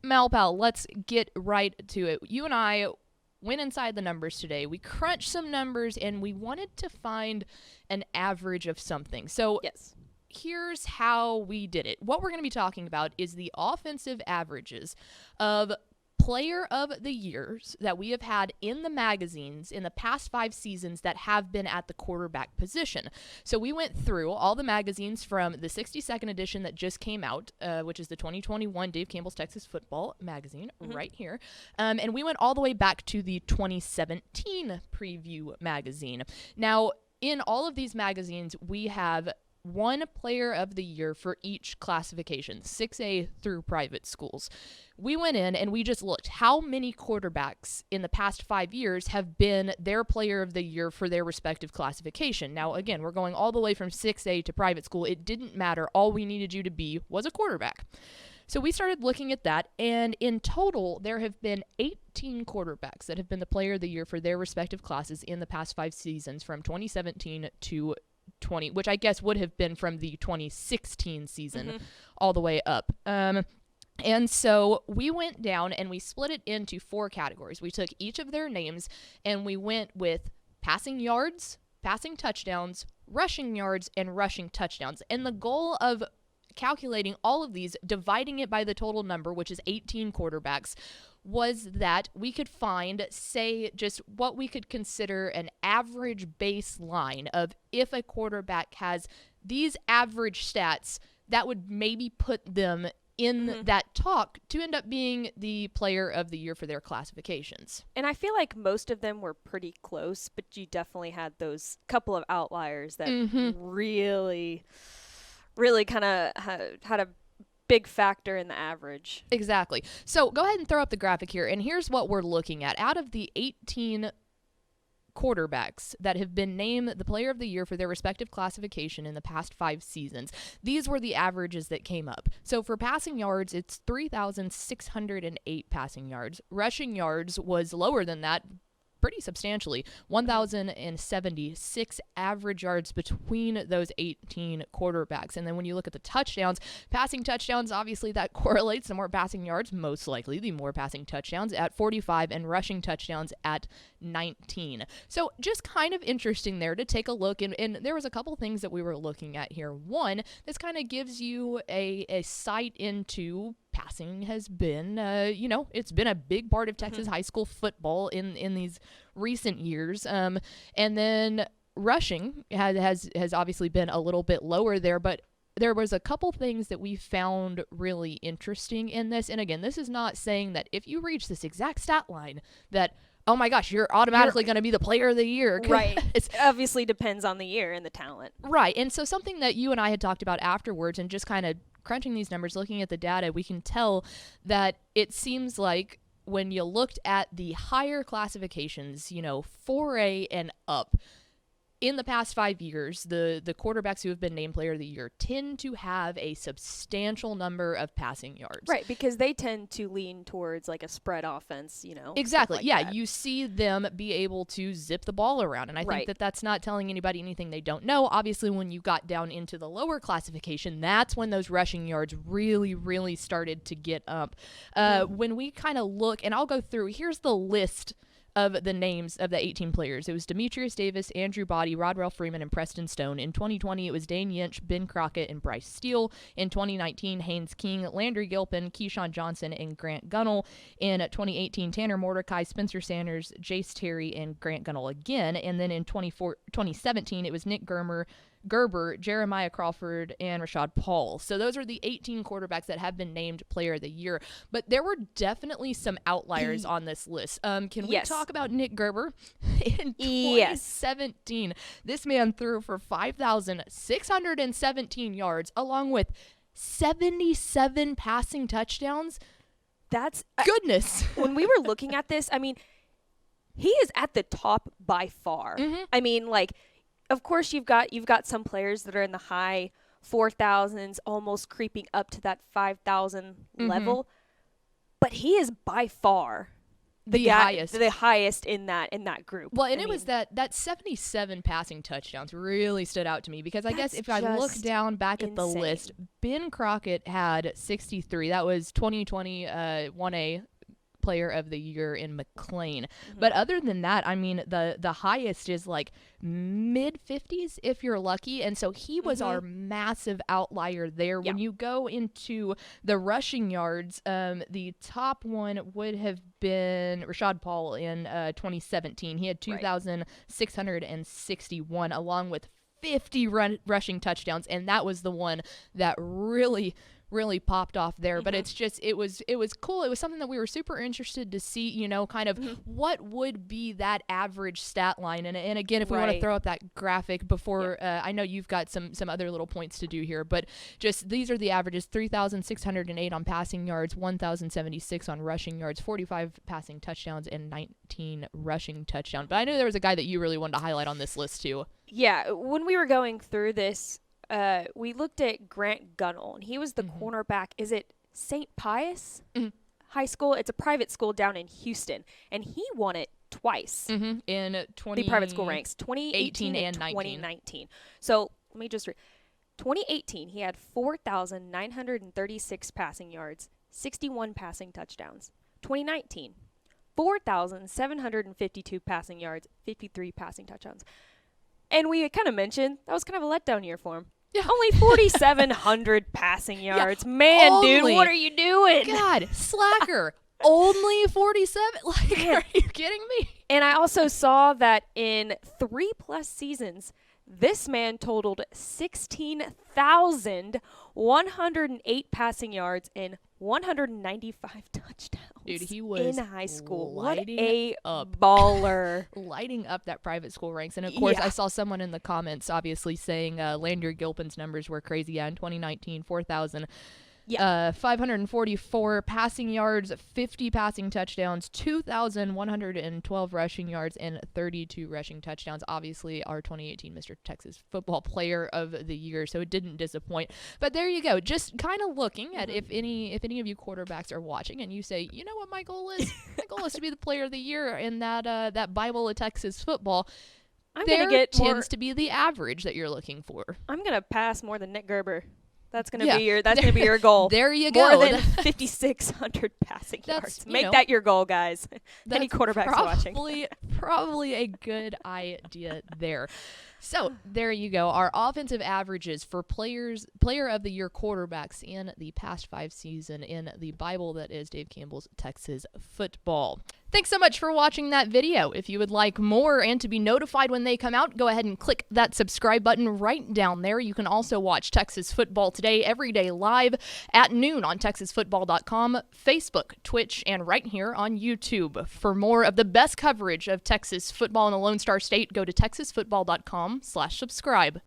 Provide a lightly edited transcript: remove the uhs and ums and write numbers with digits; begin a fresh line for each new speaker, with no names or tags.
Malpal, let's get right to it. You and I went inside the numbers today. We crunched some numbers, and we wanted to find an average of something. So
Yes.
here's how we did it. What we're going to be talking about is the offensive averages of player of the years that we have had in the magazines in the past 5 seasons that have been at the quarterback position. So we went through all the magazines from the 62nd edition that just came out, which is the 2021 Dave Campbell's Texas Football magazine right here. And we went all the way back to the 2017 preview magazine. Now, in all of these magazines, we have one player of the year for each classification, 6A through private schools. We went in and we just looked how many quarterbacks in the past 5 years have been their player of the year for their respective classification. Now, again, we're going all the way from 6A to private school. It didn't matter. All we needed you to be was a quarterback. So we started looking at that, and in total, there have been 18 quarterbacks that have been the player of the year for their respective classes in the past 5 seasons from 2017 to 20, which I guess would have been from the 2016 season all the way up. And so we went down and we split it into 4 categories. We took each of their names and we went with passing yards, passing touchdowns, rushing yards, and rushing touchdowns. And the goal of calculating all of these, dividing it by the total number, which is 18 quarterbacks, was that we could find, say, just what we could consider an average baseline of if a quarterback has these average stats, that would maybe put them in that talk to end up being the player of the year for their classifications.
And I feel like most of them were pretty close, but you definitely had those couple of outliers that really kind of had a big factor in the average.
Exactly. So go ahead and throw up the graphic here, and here's what we're looking at. Out of the 18 quarterbacks that have been named the player of the year for their respective classification in the past 5 seasons, these were the averages that came up. So for passing yards, it's 3,608 passing yards. Rushing yards was lower than that, pretty substantially, 1,076 average yards between those 18 quarterbacks. And then when you look at the touchdowns, passing touchdowns, obviously that correlates. The more passing yards, most likely the more passing touchdowns at 45, and rushing touchdowns at 19. So just kind of interesting there to take a look. And there was a couple things that we were looking at here. One, this kind of gives you a sight into passing has been, it's been a big part of Texas high school football in these recent years. And then rushing has obviously been a little bit lower there, but there was a couple things that we found really interesting in this. And again, this is not saying that if you reach this exact stat line that, oh my gosh, you're automatically going to be the player of the year.
Right. It obviously depends on the year and the talent.
Right. And so something that you and I had talked about afterwards, and just kind of crunching these numbers, looking at the data, we can tell that it seems like when you looked at the higher classifications, 4A and up, in the past 5 years, the quarterbacks who have been named player of the year tend to have a substantial number of passing yards.
Right, because they tend to lean towards like a spread offense,
Exactly.
Like
yeah,
that.
You see them be able to zip the ball around. And I think that that's not telling anybody anything they don't know. Obviously, when you got down into the lower classification, that's when those rushing yards really, really started to get up. When we kind of look, and I'll go through, here's the list of the names of the 18 players. It was Demetrius Davis, Andrew Body, Rodwell Freeman, and Preston Stone. In 2020, it was Dane Yinch, Ben Crockett, and Bryce Steele. In 2019, Haynes King, Landry Gilpin, Keyshawn Johnson, and Grant Gunnell. In 2018, Tanner Mordecai, Spencer Sanders, Jace Terry, and Grant Gunnell again. And then in 2017, it was Nick Gerber, Jeremiah Crawford, and Rashad Paul. So those are the 18 quarterbacks that have been named player of the year. But there were definitely some outliers on this list. Can we talk about Nick Gerber? In 2017, this man threw for 5,617 yards along with 77 passing touchdowns.
That's
goodness.
When we were looking at this, I mean, he is at the top by far. I mean, like, of course, you've got some players that are in the high 4,000s, almost creeping up to that 5,000 level. But he is by far
the highest.
The highest in that group.
Well, and it was that 77 passing touchdowns really stood out to me because I guess if I look down back at the list, Ben Crockett had 63. That was 2020 1A Player of the Year in McLean. But other than that, I mean, the highest is like mid-50s if you're lucky. And so he was our massive outlier there. When you go into the rushing yards, the top one would have been Rashad Paul in 2017. He had 2,661 along with 50 rushing touchdowns, and that was the one that really popped off there. But it's just it was cool. It was something that we were super interested to see, you know, kind of what would be that average stat line. And again, if we want to throw up that graphic before, I know you've got some other little points to do here, but just these are the averages: 3,608 on passing yards, 1,076 on rushing yards, 45 passing touchdowns, and 19 rushing touchdowns. But I knew there was a guy that you really wanted to highlight on this list too.
Yeah, when we were going through this, we looked at Grant Gunnell, and he was the cornerback. Is it St. Pius High School? It's a private school down in Houston, and he won it twice
in
the private school ranks, 2018 and 2019. So let me just read. 2018, he had 4,936 passing yards, 61 passing touchdowns. 2019, 4,752 passing yards, 53 passing touchdowns. And we kind of mentioned that was kind of a letdown year for him. Yeah. Only 4,700 passing yards. Man, dude, what are you doing?
God, slacker. Only 47? Like, are you kidding me?
And I also saw that in 3+ seasons, this man totaled 16,108 passing yards and 195 touchdowns.
Dude, he was
in high school. What a
baller. Lighting up that private school ranks. And of course, I saw someone in the comments obviously saying Landry Gilpin's numbers were crazy. Yeah, in 2019, 544 passing yards, 50 passing touchdowns, 2,112 rushing yards, and 32 rushing touchdowns. Obviously, our 2018 Mr. Texas Football Player of the Year, so it didn't disappoint. But there you go. Just kind of looking at if any of you quarterbacks are watching and you say, you know what my goal is? My goal is to be the Player of the Year in that Bible of Texas football. Tends to be the average that you're looking for.
I'm gonna pass more than Nick Gerber. That's gonna be your goal.
There you go.
More than 5,600 passing yards. Make that your goal, guys. Any quarterbacks watching?
Probably a good idea there. So there you go. Our offensive averages for Player of the Year quarterbacks in the past 5 seasons in the Bible that is Dave Campbell's Texas Football. Thanks so much for watching that video. If you would like more and to be notified when they come out, go ahead and click that subscribe button right down there. You can also watch Texas Football Today every day live at noon on TexasFootball.com, Facebook, Twitch, and right here on YouTube. For more of the best coverage of Texas football in the Lone Star State, go to TexasFootball.com/subscribe.